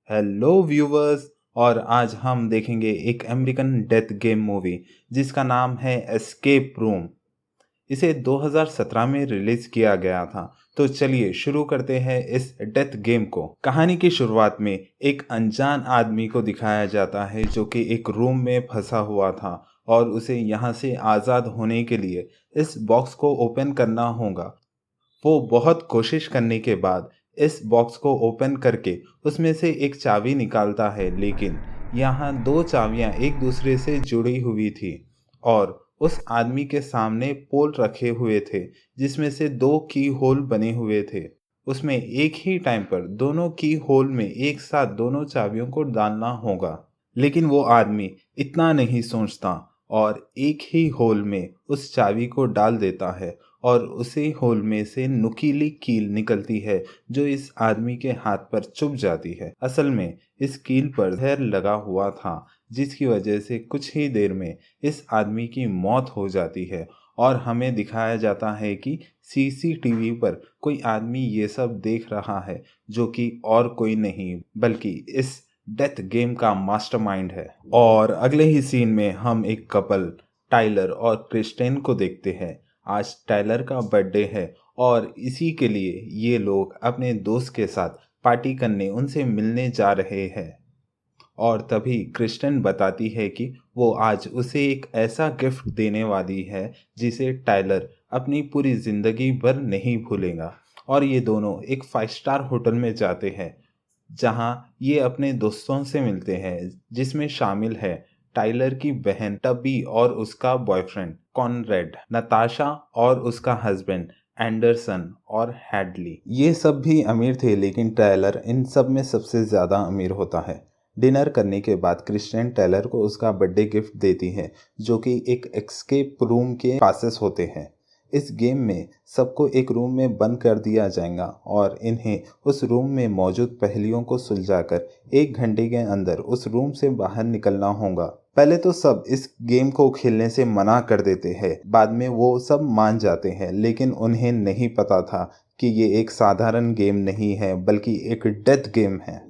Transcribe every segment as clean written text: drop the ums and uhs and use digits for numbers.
Hello viewers. और आज हम देखेंगे एक अमेरिकन डेथ गेम मूवी जिसका नाम है एस्केप रूम। इसे 2017 में रिलीज किया गया था। तो चलिए शुरू करते हैं इस डेथ गेम को। कहानी की शुरुआत में एक अनजान आदमी को दिखाया जाता है जो कि एक रूम में फंसा हुआ था और उसे यहाँ से आज़ाद होने के लिए इस बॉक्स को ओपन करना होगा। वो बहुत कोशिश करने के बाद इस बॉक्स को ओपन करके उसमें से एक चाबी निकालता है, लेकिन यहाँ दो चाबियाँ एक दूसरे से जुड़ी हुई थी और उस आदमी के सामने पोल रखे हुए थे जिसमें से दो की होल बने हुए थे। उसमें एक ही टाइम पर दोनों की होल में एक साथ दोनों चाबियों को डालना होगा, लेकिन वो आदमी इतना नहीं सोचता और एक ही होल में उस चाबी को डाल देता है और उसी होल में से नुकीली कील निकलती है जो इस आदमी के हाथ पर चुभ जाती है। असल में इस कील पर जहर लगा हुआ था जिसकी वजह से कुछ ही देर में इस आदमी की मौत हो जाती है और हमें दिखाया जाता है कि सीसीटीवी पर कोई आदमी ये सब देख रहा है जो कि और कोई नहीं बल्कि इस डेथ गेम का मास्टरमाइंड है। और अगले ही सीन में हम एक कपल टाइलर और क्रिस्टेन को देखते हैं। आज टाइलर का बर्थडे है और इसी के लिए ये लोग अपने दोस्त के साथ पार्टी करने उनसे मिलने जा रहे हैं। और तभी क्रिस्टन बताती है कि वो आज उसे एक ऐसा गिफ्ट देने वाली है जिसे टाइलर अपनी पूरी ज़िंदगी भर नहीं भूलेगा। और ये दोनों एक 5 स्टार होटल में जाते हैं जहां ये अपने दोस्तों से मिलते हैं, जिसमें शामिल है टाइलर की बहन टबी और उसका बॉयफ्रेंड कॉनरेड, नताशा और उसका हस्बैंड एंडरसन और हैडली। ये सब भी अमीर थे लेकिन टायलर इन सब में सबसे ज़्यादा अमीर होता है। डिनर करने के बाद क्रिस्टियन टायलर को उसका बर्थडे गिफ्ट देती है जो कि एक एस्केप रूम के पासेस होते हैं। इस गेम में सबको एक रूम में बंद कर दिया जाएगा और इन्हें उस रूम में मौजूद पहेलियों को सुलझाकर 1 घंटे के अंदर उस रूम से बाहर निकलना होगा। पहले तो सब इस गेम को खेलने से मना कर देते हैं, बाद में वो सब मान जाते हैं, लेकिन उन्हें नहीं पता था कि ये एक साधारण गेम नहीं है बल्कि एक डेथ गेम है।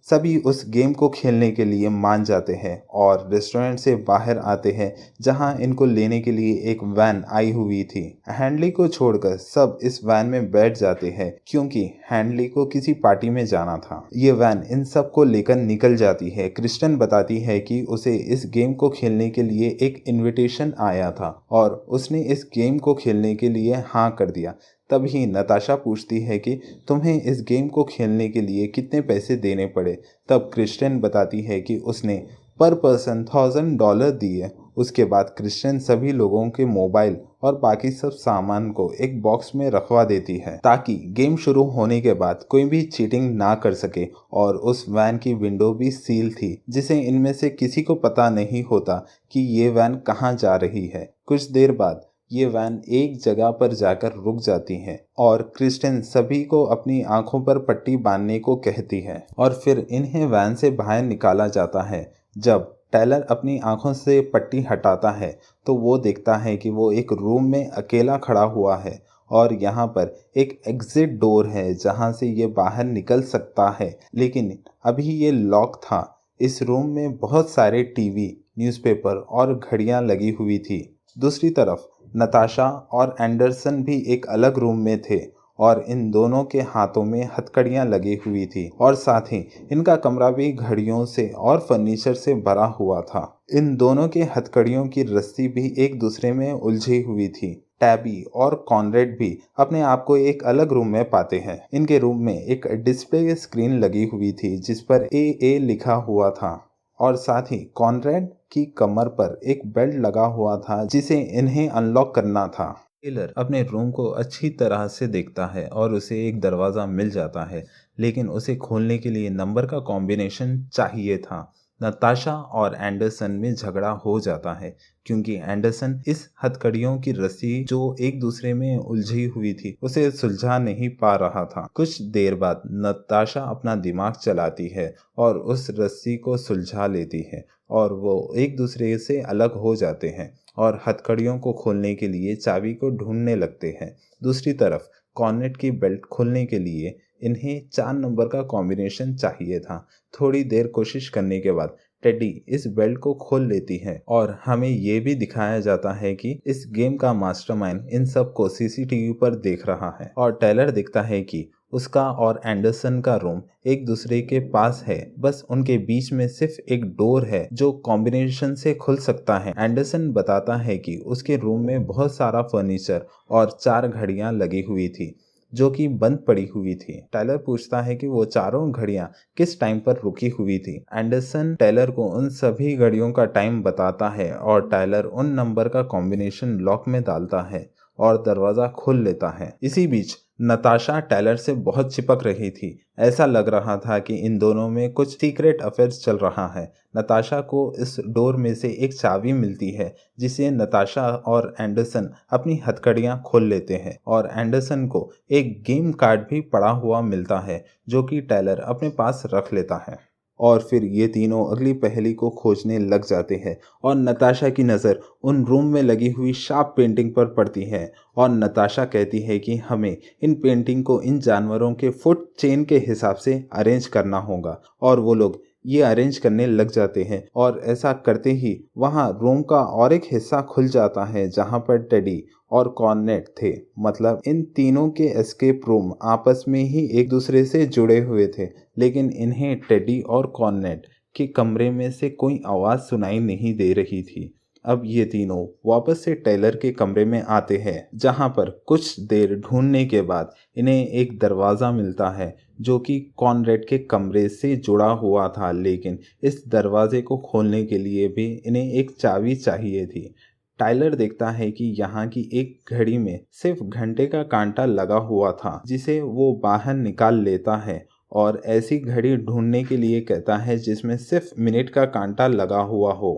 सभी उस गेम को खेलने के लिए मान जाते हैं और रेस्टोरेंट से बाहर आते हैं जहां इनको लेने के लिए एक वैन आई हुई थी। हैंडली को छोड़कर सब इस वैन में बैठ जाते हैं क्योंकि हैंडली को किसी पार्टी में जाना था। ये वैन इन सब को लेकर निकल जाती है। क्रिस्टन बताती है कि उसे इस गेम को खेलने के लिए एक इनविटेशन आया था और उसने इस गेम को खेलने के लिए हाँ कर दिया। तभी नताशा पूछती है कि तुम्हें इस गेम को खेलने के लिए कितने पैसे देने पड़े। तब क्रिस्टियन बताती है कि उसने पर पर्सन $1000 दिए। उसके बाद क्रिस्टियन सभी लोगों के मोबाइल और बाकी सब सामान को एक बॉक्स में रखवा देती है ताकि गेम शुरू होने के बाद कोई भी चीटिंग ना कर सके। और उस वैन की विंडो भी सील थी जिसे इनमें से किसी को पता नहीं होता कि ये वैन कहाँ जा रही है। कुछ देर बाद ये वैन एक जगह पर जाकर रुक जाती है और क्रिस्टिन सभी को अपनी आंखों पर पट्टी बांधने को कहती है और फिर इन्हें वैन से बाहर निकाला जाता है। जब टायलर अपनी आंखों से पट्टी हटाता है तो वो देखता है कि वो एक रूम में अकेला खड़ा हुआ है और यहाँ पर एक एग्जिट डोर है जहाँ से ये बाहर निकल सकता है, लेकिन अभी ये लॉक था। इस रूम में बहुत सारे टीवी, न्यूज़पेपर और घड़ियाँ लगी हुई थी। दूसरी तरफ नताशा और एंडरसन भी एक अलग रूम में थे और इन दोनों के हाथों में हथकड़ियां लगी हुई थी और साथ ही इनका कमरा भी घड़ियों से और फर्नीचर से भरा हुआ था। इन दोनों के हथकड़ियों की रस्सी भी एक दूसरे में उलझी हुई थी। टैबी और कॉनरेड भी अपने आप को एक अलग रूम में पाते हैं। इनके रूम में एक डिस्प्ले स्क्रीन लगी हुई थी जिस पर ए लिखा हुआ था और साथ ही कॉनरेड की कमर पर एक बेल्ट लगा हुआ था जिसे इन्हें अनलॉक करना था। टेलर अपने रूम को अच्छी तरह से देखता है और उसे एक दरवाज़ा मिल जाता है, लेकिन उसे खोलने के लिए नंबर का कॉम्बिनेशन चाहिए था। नताशा और एंडरसन में झगड़ा हो जाता है क्योंकि एंडरसन इस हथकड़ियों की रस्सी जो एक दूसरे में उलझी हुई थी उसे सुलझा नहीं पा रहा था। कुछ देर बाद नताशा अपना दिमाग चलाती है और उस रस्सी को सुलझा लेती है और वो एक दूसरे से अलग हो जाते हैं और हथकड़ियों को खोलने के लिए चाबी को ढूंढने लगते हैं। दूसरी तरफ कॉर्नेट की बेल्ट खोलने के लिए इन्हें 4 नंबर का कॉम्बिनेशन चाहिए था। थोड़ी देर कोशिश करने के बाद टेडी इस बेल्ट को खोल लेती है और हमें ये भी दिखाया जाता है कि इस गेम का मास्टरमाइंड इन सब को सीसीटीवी पर देख रहा है और टेलर दिखता है कि उसका और एंडरसन का रूम एक दूसरे के पास है, बस उनके बीच में सिर्फ एक डोर है जो कॉम्बिनेशन से खुल सकता है। एंडरसन बताता है कि उसके रूम में बहुत सारा फर्नीचर और 4 घड़ियां लगी हुई थी जो कि बंद पड़ी हुई थी। टाइलर पूछता है कि वो चारों घड़ियां किस टाइम पर रुकी हुई थी। एंडरसन टाइलर को उन सभी घड़ियों का टाइम बताता है और टाइलर उन नंबर का कॉम्बिनेशन लॉक में डालता है और दरवाजा खोल लेता है। इसी बीच नताशा टाइलर से बहुत चिपक रही थी। ऐसा लग रहा था कि इन दोनों में कुछ सीक्रेट अफेयर्स चल रहा है। नताशा को इस डोर में से एक चाबी मिलती है जिसे नताशा और एंडरसन अपनी हथकड़ियां खोल लेते हैं और एंडरसन को एक गेम कार्ड भी पड़ा हुआ मिलता है जो कि टाइलर अपने पास रख लेता है। और फिर ये तीनों अगली पहेली को खोजने लग जाते हैं और नताशा की नज़र उन रूम में लगी हुई शार्प पेंटिंग पर पड़ती है और नताशा कहती है कि हमें इन पेंटिंग को इन जानवरों के फुट चेन के हिसाब से अरेंज करना होगा और वो लोग ये अरेंज करने लग जाते हैं और ऐसा करते ही वहाँ रूम का और एक हिस्सा खुल जाता है जहाँ पर टेडी और कॉर्नेट थे। मतलब इन तीनों के एस्केप रूम आपस में ही एक दूसरे से जुड़े हुए थे, लेकिन इन्हें टेडी और कॉर्नेट के कमरे में से कोई आवाज़ सुनाई नहीं दे रही थी। अब ये तीनों वापस से टेलर के कमरे में आते हैं जहां पर कुछ देर ढूंढने के बाद इन्हें एक दरवाज़ा मिलता है जो कि कॉनरेड के कमरे से जुड़ा हुआ था, लेकिन इस दरवाजे को खोलने के लिए भी इन्हें एक चाबी चाहिए थी। टाइलर देखता है कि यहाँ की एक घड़ी में सिर्फ घंटे का कांटा लगा हुआ था जिसे वो बाहर निकाल लेता है और ऐसी घड़ी ढूंढने के लिए कहता है जिसमें सिर्फ मिनट का कांटा लगा हुआ हो।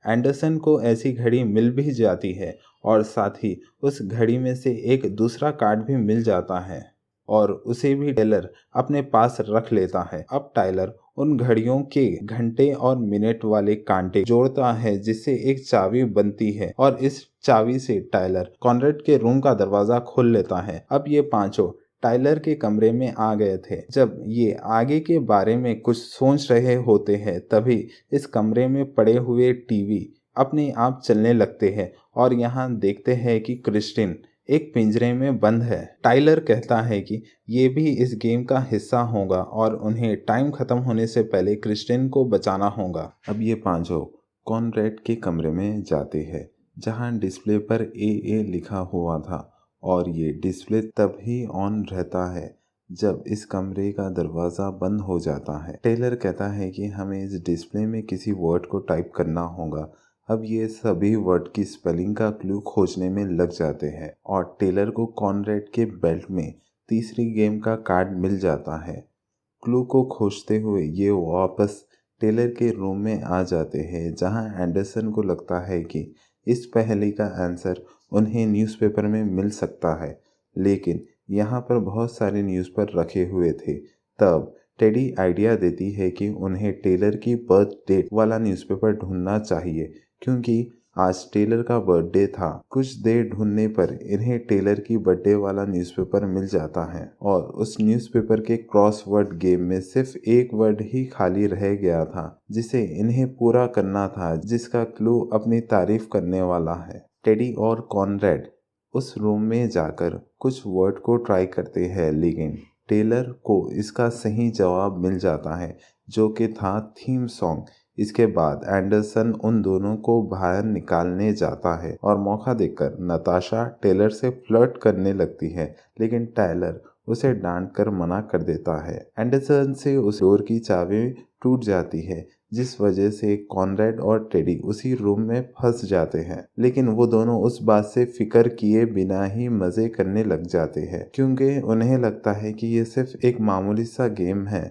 एंडरसन को ऐसी घड़ी मिल भी जाती है और साथ ही उस घड़ी में से एक दूसरा कार्ड भी मिल जाता है और उसे भी टाइलर अपने पास रख लेता है। अब टाइलर उन घड़ियों के घंटे और मिनट वाले कांटे जोड़ता है जिससे एक चाबी बनती है और इस चाबी से टाइलर कॉनरेड के रूम का दरवाजा खोल लेता है। अब ये पांचों टाइलर के कमरे में आ गए थे। जब ये आगे के बारे में कुछ सोच रहे होते हैं तभी इस कमरे में पड़े हुए टीवी अपने आप चलने लगते हैं और यहाँ देखते हैं कि क्रिस्टिन एक पिंजरे में बंद है। टाइलर कहता है कि ये भी इस गेम का हिस्सा होगा और उन्हें टाइम खत्म होने से पहले क्रिस्टिन को बचाना होगा। अब ये पांचों कॉनरेड के कमरे में जाते हैं जहाँ डिस्प्ले पर AA लिखा हुआ था और ये डिस्प्ले तभी ऑन रहता है जब इस कमरे का दरवाज़ा बंद हो जाता है। टेलर कहता है कि हमें इस डिस्प्ले में किसी वर्ड को टाइप करना होगा। अब ये सभी वर्ड की स्पेलिंग का क्लू खोजने में लग जाते हैं और टेलर को कॉनरेड के बेल्ट में तीसरी गेम का कार्ड मिल जाता है। क्लू को खोजते हुए ये वापस टेलर के रूम में आ जाते हैं जहां एंडरसन को लगता है कि इस पहेली का आंसर उन्हें न्यूज़पेपर में मिल सकता है, लेकिन यहाँ पर बहुत सारे न्यूज़पेपर रखे हुए थे। तब टेडी आइडिया देती है कि उन्हें टेलर की बर्थ डेट वाला न्यूज़पेपर ढूंढना चाहिए क्योंकि आज टेलर का बर्थडे था। कुछ देर ढूंढने पर इन्हें टेलर की बर्थडे वाला न्यूज़पेपर मिल जाता है और उस न्यूज़पेपर के क्रॉसवर्ड गेम में सिर्फ एक वर्ड ही खाली रह गया था जिसे इन्हें पूरा करना था, जिसका क्लू अपनी तारीफ करने वाला है। टेडी और कॉनरेड उस रूम में जाकर कुछ वर्ड को ट्राई करते हैं, लेकिन टेलर को इसका सही जवाब मिल जाता है जो कि था थीम सॉन्ग। इसके बाद एंडरसन उन दोनों को बाहर निकालने जाता है और मौका देखकर नताशा टेलर से फ्लर्ट करने लगती है, लेकिन टाइलर उसे डांट कर मना कर देता है। एंडरसन से उस डोर की चाबी टूट जाती है जिस वजह से कॉनरेड और टेडी उसी रूम में फंस जाते हैं, लेकिन वो दोनों उस बात से फिक्र किए बिना ही मजे करने लग जाते हैं क्योंकि उन्हें लगता है कि ये सिर्फ एक मामूली सा गेम है।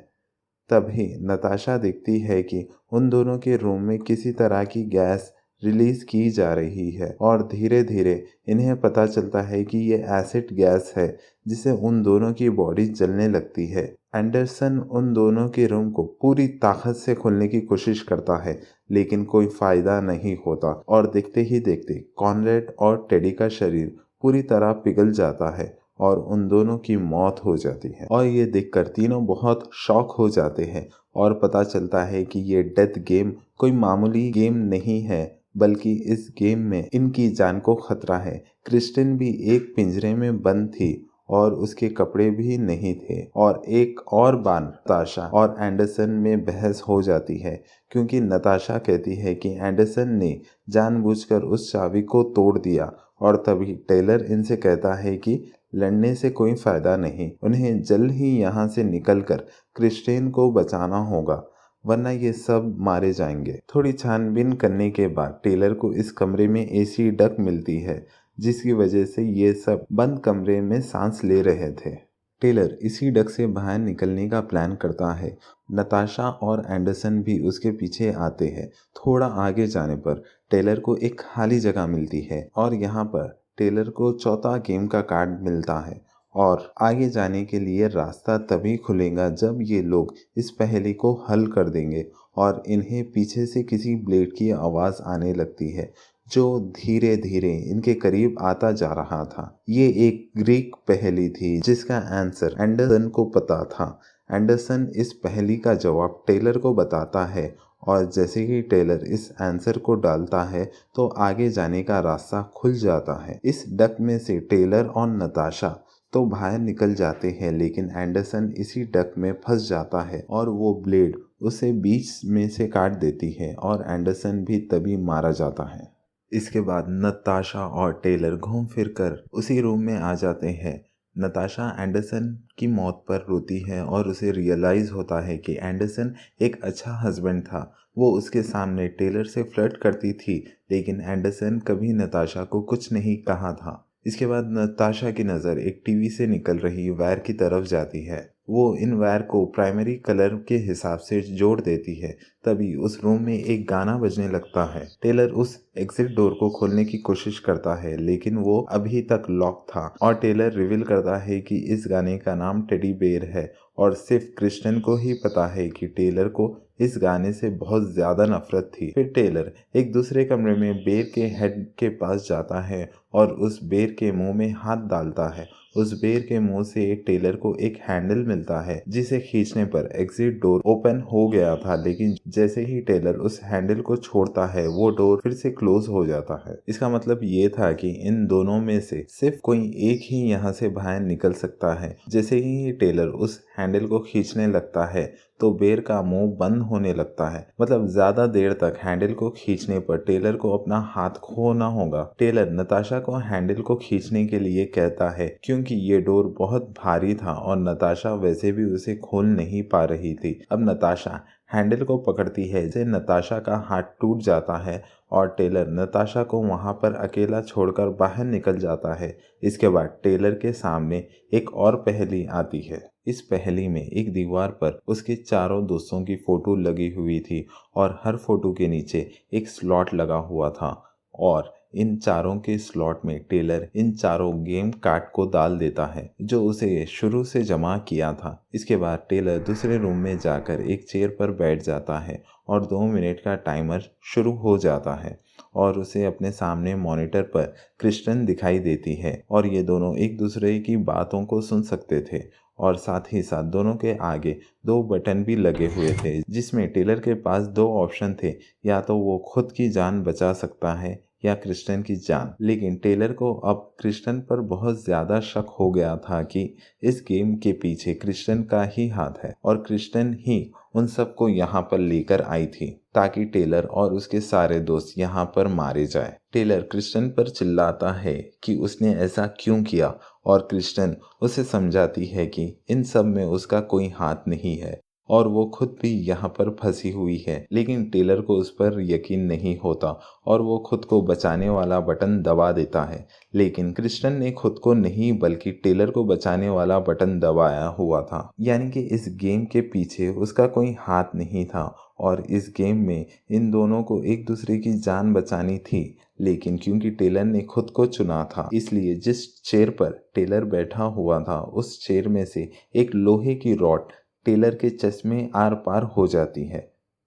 तभी नताशा देखती है कि उन दोनों के रूम में किसी तरह की गैस रिलीज की जा रही है और धीरे धीरे इन्हें पता चलता है कि ये एसिड गैस है जिससे उन दोनों की बॉडी जलने लगती है। एंडरसन उन दोनों के रूम को पूरी ताकत से खोलने की कोशिश करता है, लेकिन कोई फायदा नहीं होता और देखते ही देखते कॉनरेड और टेडी का शरीर पूरी तरह पिघल जाता है और उन दोनों की मौत हो जाती है। और ये देखकर तीनों बहुत शॉक हो जाते हैं और पता चलता है कि ये डेथ गेम कोई मामूली गेम नहीं है, बल्कि इस गेम में इनकी जान को खतरा है। क्रिस्टिन भी एक पिंजरे में बंद थी और उसके कपड़े भी नहीं थे। और एक और बार नताशा और एंडरसन में बहस हो जाती है, क्योंकि नताशा कहती है कि एंडरसन ने जानबूझकर उस चाबी को तोड़ दिया। और तभी टेलर इनसे कहता है कि लड़ने से कोई फायदा नहीं, उन्हें जल्द ही यहाँ से निकलकर क्रिस्टिन को बचाना होगा, वरना ये सब मारे जाएंगे। थोड़ी छानबीन करने के बाद टेलर को इस कमरे में एसी डक मिलती है, जिसकी वजह से ये सब बंद कमरे में सांस ले रहे थे। टेलर इसी डक से बाहर निकलने का प्लान करता है। नताशा और एंडरसन भी उसके पीछे आते हैं। थोड़ा आगे जाने पर टेलर को एक खाली जगह मिलती है और यहाँ पर टेलर को चौथा गेम का कार्ड मिलता है। और आगे जाने के लिए रास्ता तभी खुलेगा जब ये लोग इस पहेली को हल कर देंगे। और इन्हें पीछे से किसी ब्लेड की आवाज़ आने लगती है, जो धीरे धीरे इनके करीब आता जा रहा था। ये एक ग्रीक पहेली थी जिसका आंसर एंडरसन को पता था। एंडरसन इस पहेली का जवाब टेलर को बताता है और जैसे ही टेलर इस आंसर को डालता है तो आगे जाने का रास्ता खुल जाता है। इस डक में से टेलर और नताशा तो बाहर निकल जाते हैं, लेकिन एंडरसन इसी डक में फंस जाता है और वो ब्लेड उसे बीच में से काट देती है और एंडरसन भी तभी मारा जाता है। इसके बाद नताशा और टेलर घूम फिर कर उसी रूम में आ जाते हैं। नताशा एंडरसन की मौत पर रोती है और उसे रियलाइज़ होता है कि एंडरसन एक अच्छा हस्बैंड था। वो उसके सामने टेलर से फ्लर्ट करती थी, लेकिन एंडरसन कभी नताशा को कुछ नहीं कहा था। इसके बाद नताशा की नज़र एक टीवी से निकल रही वायर की तरफ जाती है। वो इन वायर को प्राइमरी कलर के हिसाब से जोड़ देती है। तभी उस रूम में एक गाना बजने लगता है। टेलर उस एग्जिट डोर को खोलने की कोशिश करता है, लेकिन वो अभी तक लॉक था। और टेलर रिवील करता है कि इस गाने का नाम टेडी बेयर है और सिर्फ क्रिस्टियन को ही पता है कि टेलर को इस गाने से बहुत ज़्यादा नफरत थी। फिर टेलर एक दूसरे कमरे में बेर के हेड के पास जाता है और उस बेर के मुंह में हाथ डालता है। उस बेर के मुंह से टेलर को एक हैंडल मिलता है, जिसे खींचने पर एग्जिट डोर ओपन हो गया था, लेकिन जैसे ही टेलर उस हैंडल को छोड़ता है वो डोर फिर से क्लोज हो जाता है। इसका मतलब ये था कि इन दोनों में से सिर्फ कोई एक ही यहाँ से बाहर निकल सकता है। जैसे ही टेलर उस हैंडल को खींचने लगता है तो बेर का मुंह बंद होने लगता है। मतलब ज्यादा देर तक हैंडल को खींचने पर टेलर को अपना हाथ खोना होगा। टेलर नताशा को हैंडल को खींचने के लिए कहता है, क्योंकि ये डोर बहुत भारी था और नताशा वैसे भी उसे खोल नहीं पा रही थी। अब नताशा हैंडल को पकड़ती है, जिससे नताशा का हाथ टूट जाता है और टेलर नताशा को वहां पर अकेला छोड़कर बाहर निकल जाता है। इसके बाद टेलर के सामने एक और पहेली आती है। इस पहेली में एक दीवार पर उसके चारों दोस्तों की फोटो लगी हुई थी और हर फोटो के नीचे एक स्लॉट लगा हुआ था। और इन चारों के स्लॉट में टेलर इन चारों गेम कार्ड को डाल देता है, जो उसे शुरू से जमा किया था। इसके बाद टेलर दूसरे रूम में जाकर एक चेयर पर बैठ जाता है और 2 मिनट का टाइमर शुरू हो जाता है और उसे अपने सामने मॉनिटर पर क्रिस्टियन दिखाई देती है और ये दोनों एक दूसरे की बातों को सुन सकते थे। और साथ ही साथ दोनों के आगे 2 बटन भी लगे हुए थे, जिसमें टेलर के पास 2 ऑप्शन थे, या तो वो खुद की जान बचा सकता है या क्रिस्टियन की जान। लेकिन टेलर को अब क्रिस्टियन पर बहुत ज़्यादा शक हो गया था कि इस गेम के पीछे क्रिस्टियन का ही हाथ है और क्रिस्टियन ही उन सबको यहाँ पर लेकर आई थी ताकि टेलर और उसके सारे दोस्त यहाँ पर मारे जाए। टेलर क्रिस्टियन पर चिल्लाता है कि उसने ऐसा क्यों किया और क्रिस्टियन उसे समझाती है कि इन सब में उसका कोई हाथ नहीं है और वो खुद भी यहाँ पर फंसी हुई है। लेकिन टेलर को उस पर यकीन नहीं होता और वो खुद को बचाने वाला बटन दबा देता है। लेकिन क्रिस्टियन ने खुद को नहीं बल्कि टेलर को बचाने वाला बटन दबाया हुआ था, यानी कि इस गेम के पीछे उसका कोई हाथ नहीं था और इस गेम में इन दोनों को एक दूसरे की जान बचानी थी। लेकिन क्योंकि टेलर ने खुद को चुना था, इसलिए जिस चेयर पर टेलर बैठा हुआ था उस चेयर में से एक लोहे की रॉड टेलर के चश्मे आर पार हो जाती है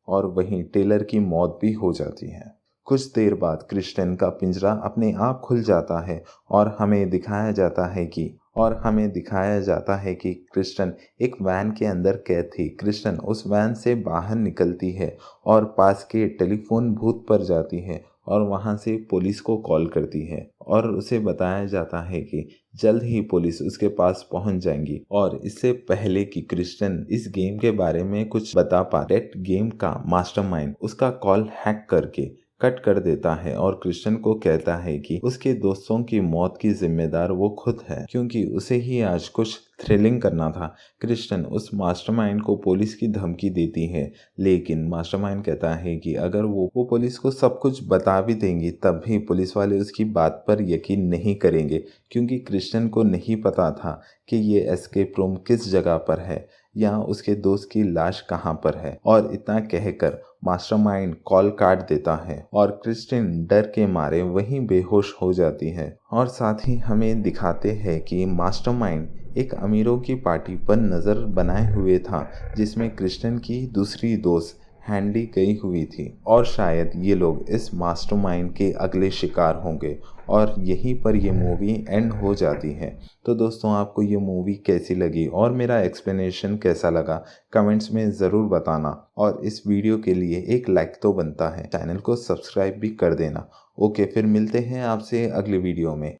और वहीं टेलर की मौत भी हो जाती है। कुछ देर बाद क्रिस्टियन का पिंजरा अपने आप खुल जाता है और हमें दिखाया जाता है कि और हमें दिखाया जाता है कि क्रिस्टन एक वैन के अंदर कैद थी। क्रिस्टन उस वैन से बाहर निकलती है और पास के टेलीफोन बूथ पर जाती है और वहां से पुलिस को कॉल करती है और उसे बताया जाता है कि जल्द ही पुलिस उसके पास पहुंच जाएंगी। और इससे पहले कि क्रिस्टन इस गेम के बारे में कुछ बता पा, डेथ गेम का मास्टरमाइंड उसका कॉल हैक करके कट कर देता है और क्रिस्टन को कहता है कि उसके दोस्तों की मौत की जिम्मेदार वो खुद है, क्योंकि उसे ही आज कुछ थ्रिलिंग करना था। क्रिस्टन उस मास्टरमाइंड को पुलिस की धमकी देती है, लेकिन मास्टरमाइंड कहता है कि अगर वो पुलिस को सब कुछ बता भी देंगी तब भी पुलिस वाले उसकी बात पर यकीन नहीं करेंगे, क्योंकि क्रिस्टन को नहीं पता था कि ये एस्केप रूम किस जगह पर है या उसके दोस्त की लाश कहाँ पर है। और इतना कहकर मास्टरमाइंड कॉल काट देता है और क्रिस्टिन डर के मारे वहीं बेहोश हो जाती है। और साथ ही हमें दिखाते हैं कि मास्टरमाइंड एक अमीरों की पार्टी पर नज़र बनाए हुए था, जिसमें क्रिस्टिन की दूसरी दोस्त हैंडी गई हुई थी और शायद ये लोग इस मास्टरमाइंड के अगले शिकार होंगे। और यहीं पर ये मूवी एंड हो जाती है। तो दोस्तों, आपको ये मूवी कैसी लगी और मेरा एक्सप्लेनेशन कैसा लगा, कमेंट्स में ज़रूर बताना। और इस वीडियो के लिए एक लाइक तो बनता है, चैनल को सब्सक्राइब भी कर देना। ओके, फिर मिलते हैं आपसे अगले वीडियो में।